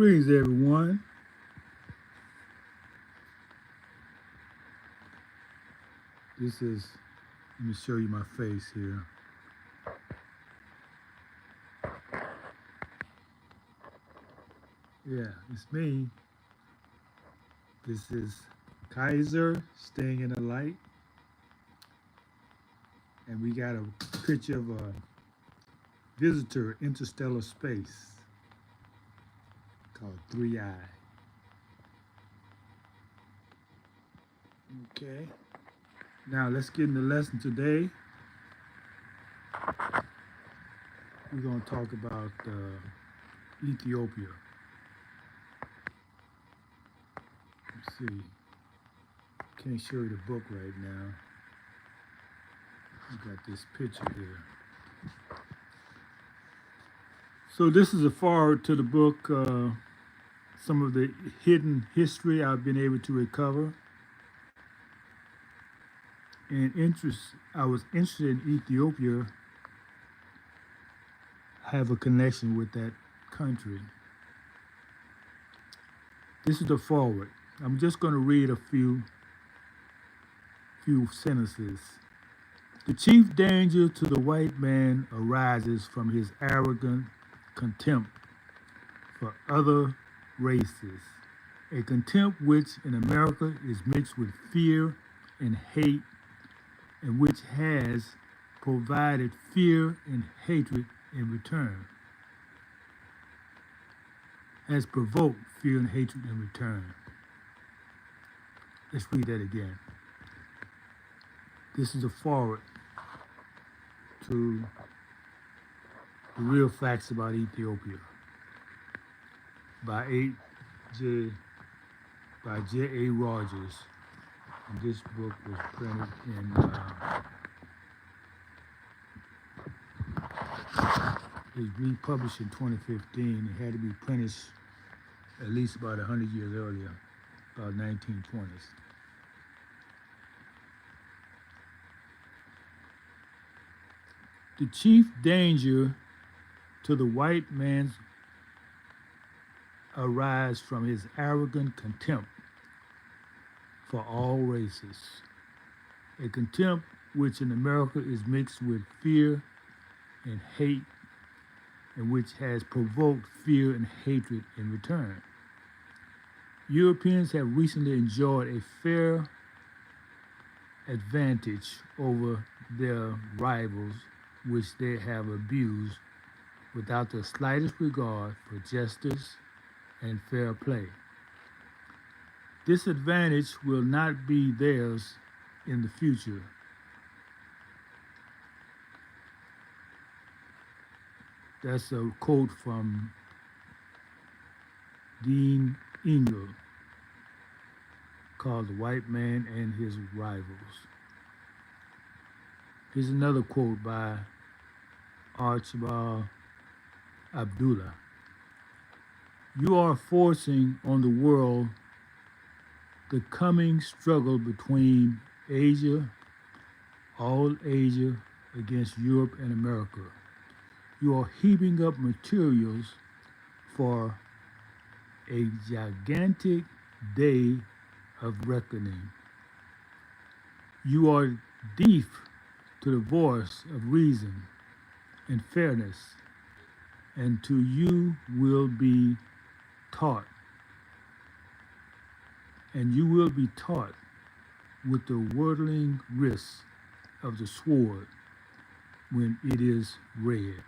Greetings, everyone. Let me show you my face here. Yeah, it's me. This is Kaiser staying in the light. And we got a picture of a visitor interstellar space called 3i. Okay. Now let's get in the lesson today. We're going to talk about Ethiopia. Let's see. Can't show you the book right now. We got this picture here. So this is a forward to the book, some of the hidden history I've been able to recover. And I was interested in Ethiopia, have a connection with that country. This is the forward. I'm just going to read a few sentences. The chief danger to the white man arises from his arrogant contempt for other races, a contempt which in America is mixed with fear and hate, and which has provided fear and hatred in return. Has provoked fear and hatred in return. Let's read that again. This is a forward to the real facts about Ethiopia by J.A. Rogers. And this book was printed in it was republished in 2015. It had to be printed at least about 100 years earlier, about 1920s. The chief danger to the white man's arises from his arrogant contempt for all races, a contempt which in America is mixed with fear and hate, and which has provoked fear and hatred in return. Europeans have recently enjoyed a fair advantage over their rivals, which they have abused without the slightest regard for justice and fair play. This advantage will not be theirs in the future. That's a quote from Dean Engel, called The White Man and His Rivals. Here's another quote by Archibald Abdullah. You are forcing on the world the coming struggle between all Asia against Europe and America. You are heaping up materials for a gigantic day of reckoning. You are deaf to the voice of reason and fairness, and to you will be taught. And you will be taught with the whirling wrist of the sword when it is read.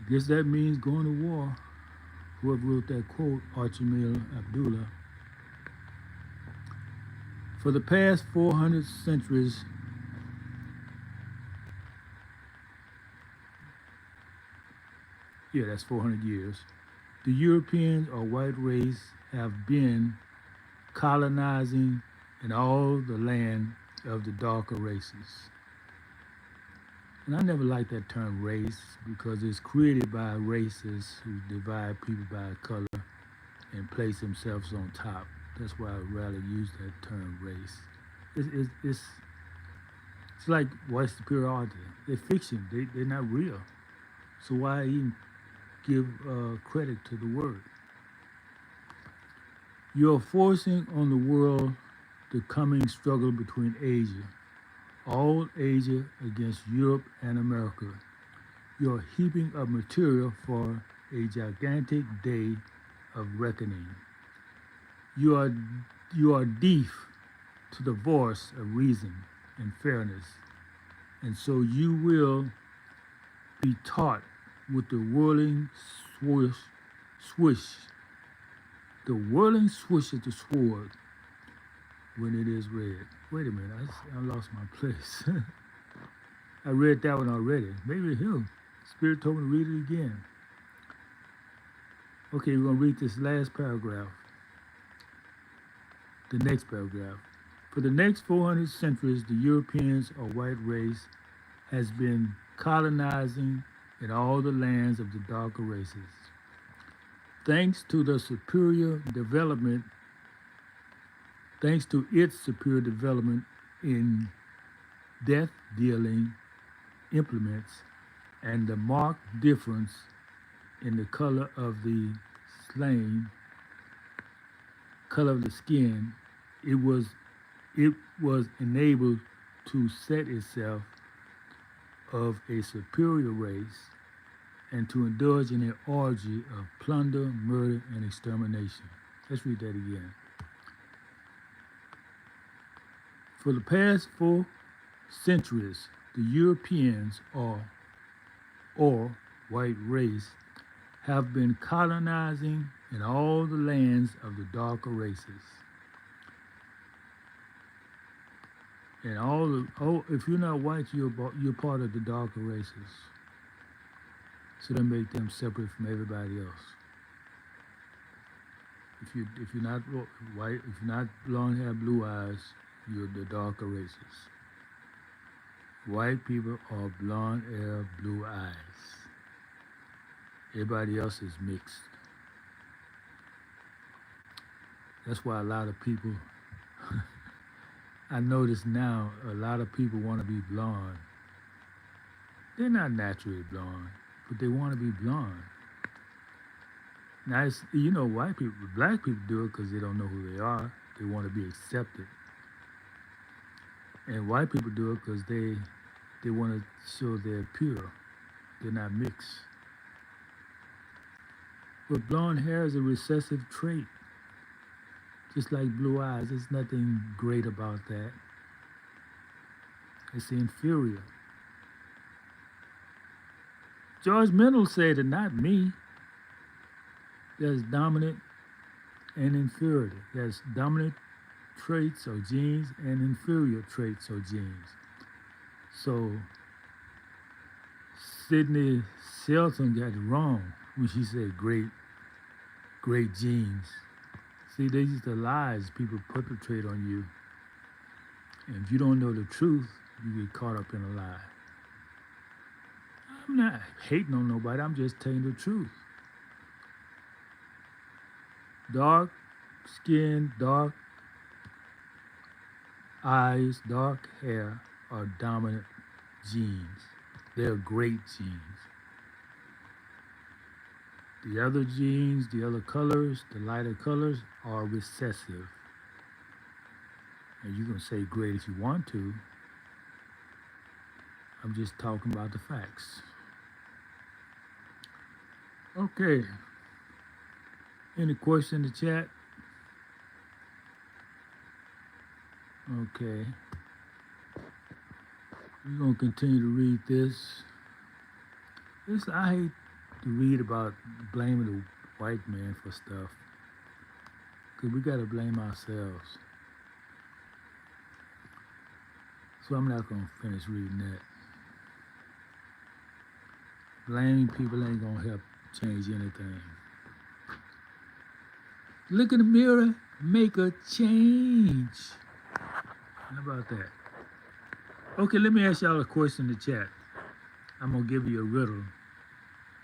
I guess that means going to war. Whoever wrote that quote, Archibald Abdullah. For the past 400 centuries, that's 400 years, the Europeans or white race have been colonizing in all the land of the darker races. And I never liked that term race because it's created by races who divide people by color and place themselves on top. That's why I'd rather use that term race. It's like white superiority. They're fiction. They're not real. So why even give credit to the word. You're forcing on the world the coming struggle between Asia, all Asia against Europe and America. You're heaping up material for a gigantic day of reckoning. You are, you are deaf to the voice of reason and fairness, and so you will be taught with the whirling swish, swish, the whirling swish of the sword when it is read. Wait a minute, I lost my place. I read that one already. Maybe him. Spirit told me to read it again. Okay, we're going to read this last paragraph. The next paragraph. For the next 400 centuries, the Europeans or white race has been colonizing in all the lands of the darker races. Thanks to its superior development in death dealing implements and the marked difference in the color of the slain, color of the skin, it was enabled to set itself of a superior race and to indulge in an orgy of plunder, murder, and extermination. Let's read that again. For the past 4 centuries, the Europeans or white race have been colonizing in all the lands of the darker races. And if you're not white, you're part of the darker races. So they make them separate from everybody else. If you're not white, if you're not blonde hair, blue eyes, you're the darker races. White people are blonde hair, blue eyes. Everybody else is mixed. That's why a lot of people, I notice now, a lot of people want to be blonde. They're not naturally blonde, but they want to be blonde. Now, white people, black people do it because they don't know who they are. They want to be accepted. And white people do it because they want to show they're pure. They're not mixed. But blonde hair is a recessive trait. Just like blue eyes, there's nothing great about that. It's inferior. George Mendel said it, not me. There's dominant and inferior. There's dominant traits or genes and inferior traits or genes. So Sidney Shelton got it wrong when she said great genes. See, these are the lies people perpetrate on you. And if you don't know the truth, you get caught up in a lie. I'm not hating on nobody, I'm just telling the truth. Dark skin, dark eyes, dark hair are dominant genes. They're great genes. The other genes, the other colors, the lighter colors are recessive. And you can say great if you want to. I'm just talking about the facts. Okay. Any question in the chat? Okay. We're going to continue to read this. I hate to read about blaming the white man for stuff, because we got to blame ourselves. So I'm not going to finish reading that. Blaming people ain't going to help change anything. Look in the mirror, make a change. How about that? Okay, let me ask y'all a question in the chat. I'm going to give you a riddle.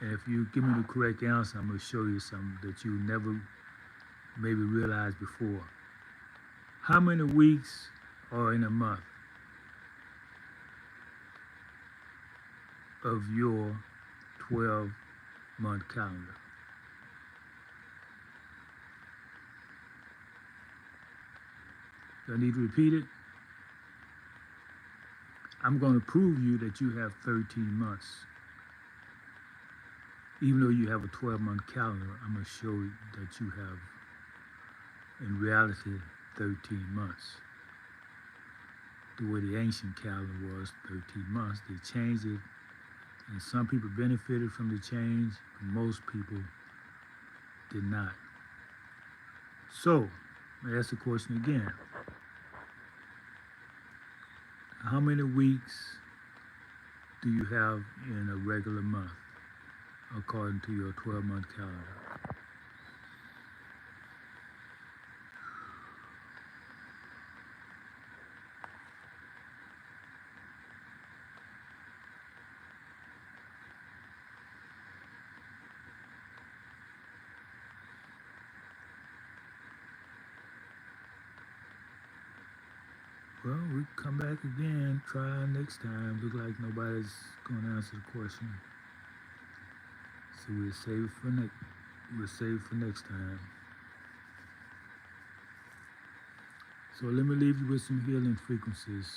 And if you give me the correct answer, I'm going to show you something that you never maybe realized before. How many weeks are in a month of your 12 month calendar. Do I need to repeat it? I'm going to prove you that you have 13 months. Even though you have a 12-month calendar, I'm going to show you that you have, in reality, 13 months. The way the ancient calendar was 13 months, they changed it, and some people benefited from the change, but most people did not. So, I ask the question again. How many weeks do you have in a regular month, according to your 12-month calendar? Well, we come back again, try next time. Look like nobody's going to answer the question. So we'll save it for next time. So let me leave you with some healing frequencies.